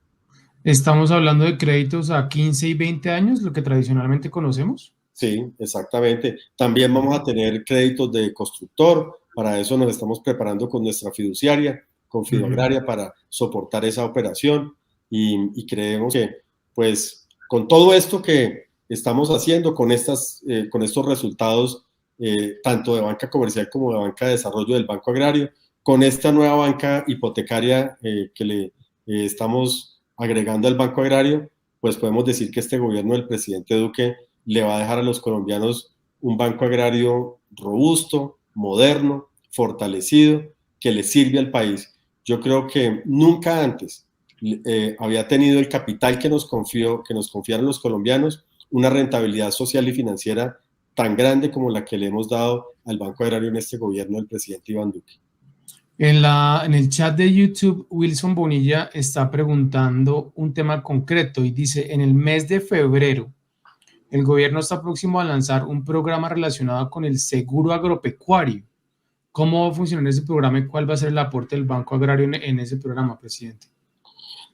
¿Estamos hablando de créditos a 15 y 20 años, lo que tradicionalmente conocemos? Sí, exactamente. También vamos a tener créditos de constructor. Para eso nos estamos preparando con nuestra fiduciaria, con Fidoagraria, para soportar esa operación. Y creemos que, pues, con todo esto que estamos haciendo, con estos resultados, tanto de banca comercial como de banca de desarrollo del Banco Agrario, con esta nueva banca hipotecaria que le estamos agregando al Banco Agrario, pues podemos decir que este gobierno del presidente Duque le va a dejar a los colombianos un banco agrario robusto, moderno, fortalecido, que le sirve al país. Yo creo que nunca antes había tenido el capital que nos confiaron los colombianos, una rentabilidad social y financiera tan grande como la que le hemos dado al Banco Agrario en este gobierno del presidente Iván Duque. En el chat de YouTube, Wilson Bonilla está preguntando un tema concreto y dice, en el mes de febrero, el gobierno está próximo a lanzar un programa relacionado con el seguro agropecuario. ¿Cómo va a funcionar ese programa y cuál va a ser el aporte del Banco Agrario en ese programa, presidente?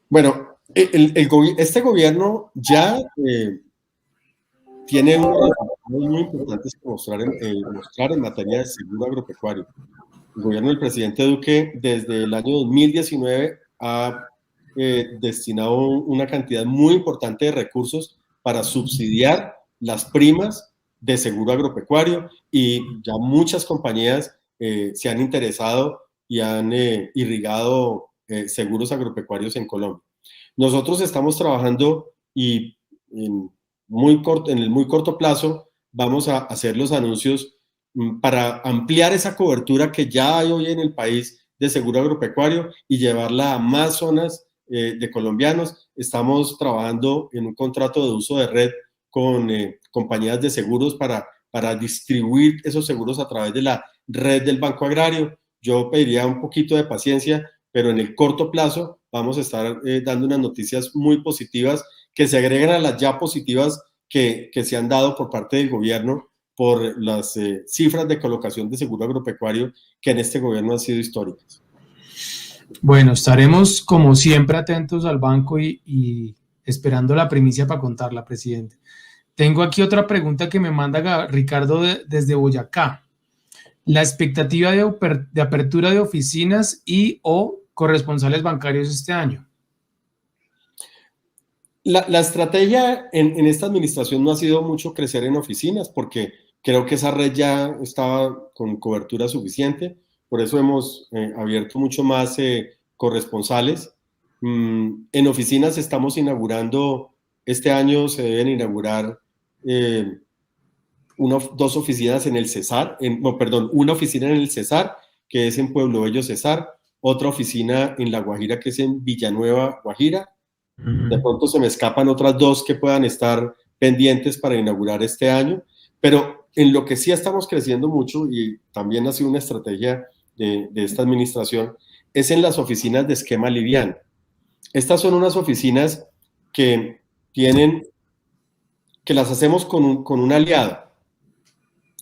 Bueno, este gobierno ya tiene unos resultados muy importantes que mostrar en materia de seguro agropecuario. El gobierno del presidente Duque desde el año 2019 ha destinado una cantidad muy importante de recursos para subsidiar las primas de seguro agropecuario, y ya muchas compañías se han interesado y han irrigado seguros agropecuarios en Colombia. Nosotros estamos trabajando y en el muy corto plazo vamos a hacer los anuncios para ampliar esa cobertura que ya hay hoy en el país de seguro agropecuario y llevarla a más zonas de colombianos. Estamos trabajando en un contrato de uso de red con compañías de seguros para distribuir esos seguros a través de la red del Banco Agrario. Yo pediría un poquito de paciencia, pero en el corto plazo vamos a estar dando unas noticias muy positivas que se agregan a las ya positivas que se han dado por parte del gobierno por las cifras de colocación de seguro agropecuario que en este gobierno han sido históricas. Bueno, estaremos como siempre atentos al banco y esperando la primicia para contarla, presidente. Tengo aquí otra pregunta que me manda Ricardo desde Boyacá. La expectativa de apertura de oficinas y o corresponsales bancarios este año. La estrategia en esta administración no ha sido mucho crecer en oficinas, porque creo que esa red ya estaba con cobertura suficiente. Por eso hemos abierto mucho más corresponsales. En oficinas estamos inaugurando, este año se deben inaugurar dos oficinas en el Cesar, una oficina en el Cesar, que es en Pueblo Bello, Cesar, otra oficina en La Guajira, que es en Villanueva, Guajira. De pronto se me escapan otras dos que puedan estar pendientes para inaugurar este año, pero en lo que sí estamos creciendo mucho, y también ha sido una estrategia de esta administración, es en las oficinas de esquema liviano. Estas son unas oficinas que las hacemos con un aliado.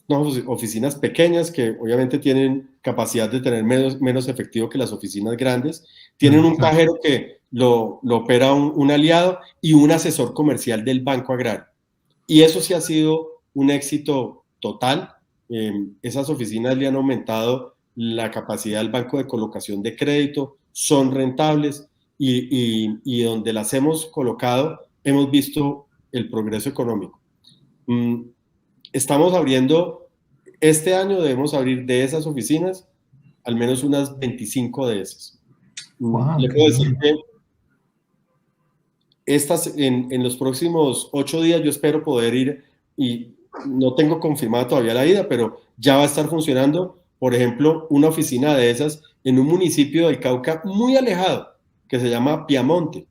Unas oficinas pequeñas que obviamente tienen capacidad de tener menos efectivo que las oficinas grandes. Tienen un cajero que lo opera un aliado y un asesor comercial del Banco Agrario. Y eso sí ha sido un éxito total. Esas oficinas le han aumentado la capacidad del banco de colocación de crédito, son rentables y donde las hemos colocado hemos visto el progreso económico. Estamos abriendo, este año debemos abrir de esas oficinas al menos unas 25 de esas. Wow, le puedo decir que estas en los próximos 8 días yo espero poder ir, y no tengo confirmada todavía la ida, pero ya va a estar funcionando, por ejemplo, una oficina de esas en un municipio del Cauca muy alejado, que se llama Piamonte.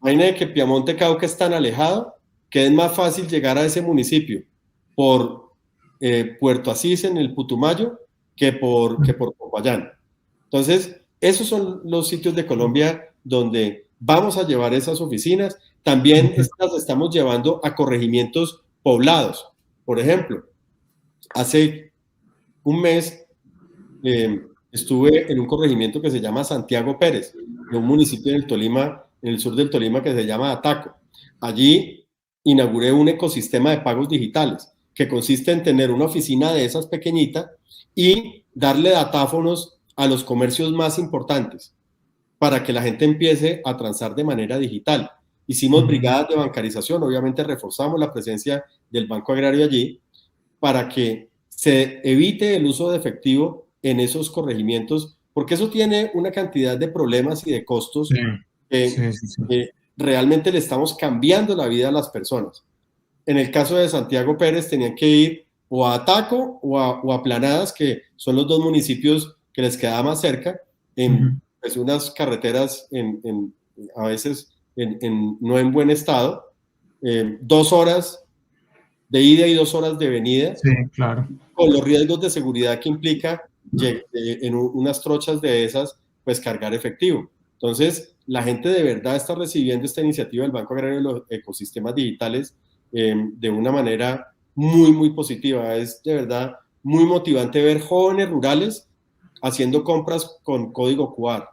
Imagínate que Piamonte, Cauca es tan alejado que es más fácil llegar a ese municipio por Puerto Asís en el Putumayo que por Popayán. Entonces, esos son los sitios de Colombia donde vamos a llevar esas oficinas. También las estamos llevando a corregimientos poblados. Por ejemplo, hace un mes estuve en un corregimiento que se llama Santiago Pérez, de un municipio del Tolima, en el sur del Tolima, que se llama Ataco. Allí inauguré un ecosistema de pagos digitales que consiste en tener una oficina de esas pequeñita y darle datáfonos a los comercios más importantes para que la gente empiece a transar de manera digital. Hicimos brigadas de bancarización, obviamente reforzamos la presencia del Banco Agrario allí para que se evite el uso de efectivo en esos corregimientos, porque eso tiene una cantidad de problemas y de costos que realmente le estamos cambiando la vida a las personas. En el caso de Santiago Pérez tenían que ir o a Ataco o a Planadas, que son los dos municipios que les quedaba más cerca, en pues unas carreteras a veces no en buen estado, 2 horas de ida y 2 horas de venida, claro, con los riesgos de seguridad que implica en unas trochas de esas, pues cargar efectivo. Entonces, la gente de verdad está recibiendo esta iniciativa del Banco Agrario de los ecosistemas digitales de una manera muy, muy positiva. Es de verdad muy motivante ver jóvenes rurales haciendo compras con código QR.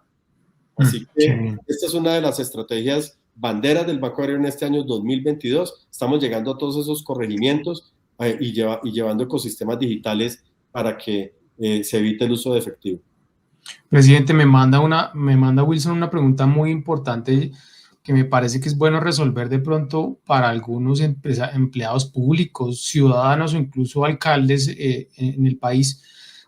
Así que esta es una de las estrategias banderas del Banco Agrario en este año 2022. Estamos llegando a todos esos corregimientos y llevando ecosistemas digitales para que se evite el uso de efectivo. Presidente, me manda Wilson una pregunta muy importante que me parece que es bueno resolver de pronto para algunos empleados públicos, ciudadanos o incluso alcaldes en el país.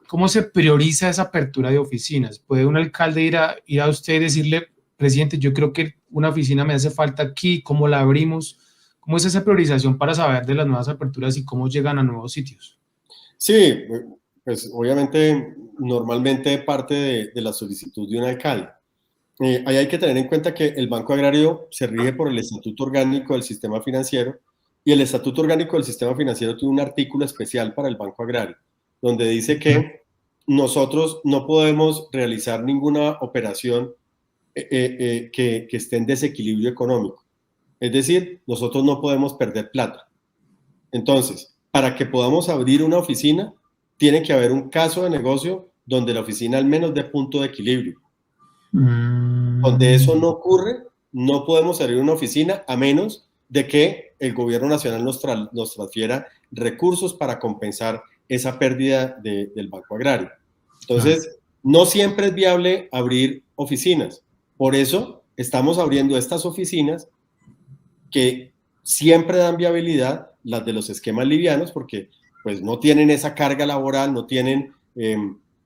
¿Cómo se prioriza esa apertura de oficinas? ¿Puede un alcalde ir a usted y decirle, presidente, yo creo que una oficina me hace falta aquí, ¿cómo la abrimos? ¿Cómo es esa priorización para saber de las nuevas aperturas y cómo llegan a nuevos sitios? Sí, pues obviamente normalmente parte de la solicitud de un alcalde. Ahí hay que tener en cuenta que el Banco Agrario se rige por el Estatuto Orgánico del Sistema Financiero, y el Estatuto Orgánico del Sistema Financiero tiene un artículo especial para el Banco Agrario, donde dice que nosotros no podemos realizar ninguna operación que esté en desequilibrio económico. Es decir, nosotros no podemos perder plata. Entonces, para que podamos abrir una oficina, tiene que haber un caso de negocio donde la oficina al menos dé punto de equilibrio. Donde eso no ocurre, no podemos abrir una oficina a menos de que el gobierno nacional nos transfiera recursos para compensar esa pérdida del Banco Agrario. Entonces, no siempre es viable abrir oficinas. Por eso estamos abriendo estas oficinas que siempre dan viabilidad, las de los esquemas livianos, porque pues no tienen esa carga laboral, no tienen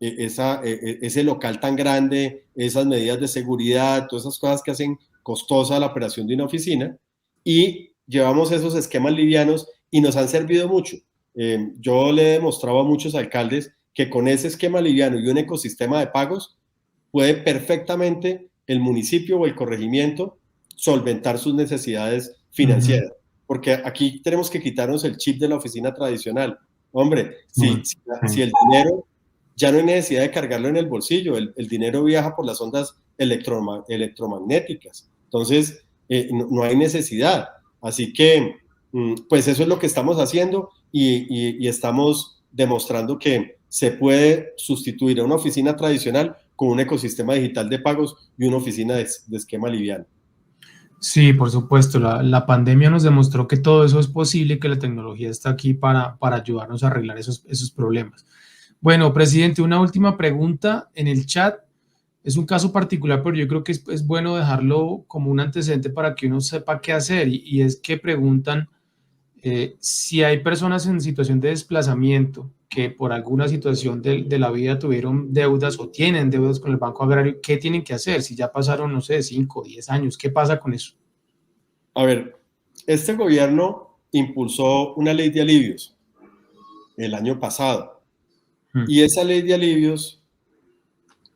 ese local tan grande, esas medidas de seguridad, todas esas cosas que hacen costosa la operación de una oficina, y llevamos esos esquemas livianos y nos han servido mucho. Yo le he demostrado a muchos alcaldes que con ese esquema liviano y un ecosistema de pagos puede perfectamente el municipio o el corregimiento solventar sus necesidades financieras. Porque aquí tenemos que quitarnos el chip de la oficina tradicional. Hombre, si el dinero ya no hay necesidad de cargarlo en el bolsillo, el dinero viaja por las ondas electromagnéticas, entonces no hay necesidad. Así que, pues eso es lo que estamos haciendo y estamos demostrando que se puede sustituir a una oficina tradicional con un ecosistema digital de pagos y una oficina de esquema liviano. Sí, por supuesto, la pandemia nos demostró que todo eso es posible y que la tecnología está aquí para ayudarnos a arreglar esos problemas. Bueno, presidente, una última pregunta en el chat. Es un caso particular, pero yo creo que es bueno dejarlo como un antecedente para que uno sepa qué hacer. Y es que preguntan si hay personas en situación de desplazamiento que por alguna situación de la vida tuvieron deudas o tienen deudas con el Banco Agrario, ¿qué tienen que hacer? Si ya pasaron, no sé, 5 o 10 años, ¿qué pasa con eso? A ver, este gobierno impulsó una ley de alivios el año pasado y esa ley de alivios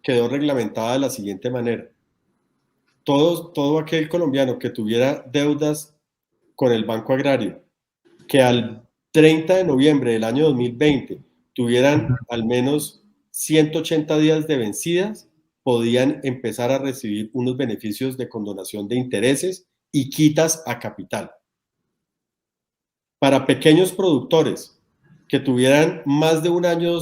quedó reglamentada de la siguiente manera. Todo aquel colombiano que tuviera deudas con el Banco Agrario, que al 30 de noviembre del año 2020 tuvieran al menos 180 días de vencidas, podían empezar a recibir unos beneficios de condonación de intereses y quitas a capital. Para pequeños productores que tuvieran más de un año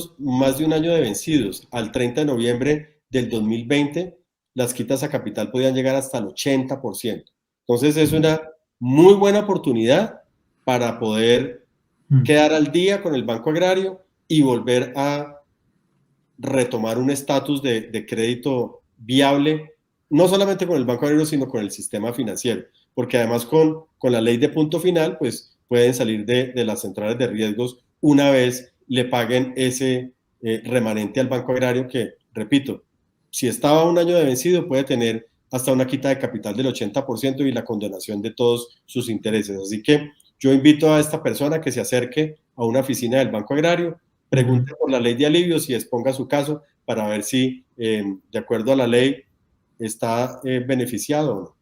de vencidos al 30 de noviembre del 2020, las quitas a capital podían llegar hasta el 80%. Entonces es una muy buena oportunidad para poder quedar al día con el Banco Agrario y volver a retomar un estatus de crédito viable, no solamente con el Banco Agrario, sino con el sistema financiero, porque además con la ley de punto final, pues pueden salir de las centrales de riesgos una vez le paguen ese remanente al Banco Agrario que, repito, si estaba un año de vencido puede tener hasta una quita de capital del 80% y la condonación de todos sus intereses. Así que yo invito a esta persona que se acerque a una oficina del Banco Agrario, pregunte por la ley de alivios y exponga su caso para ver si, de acuerdo a la ley, está beneficiado o no.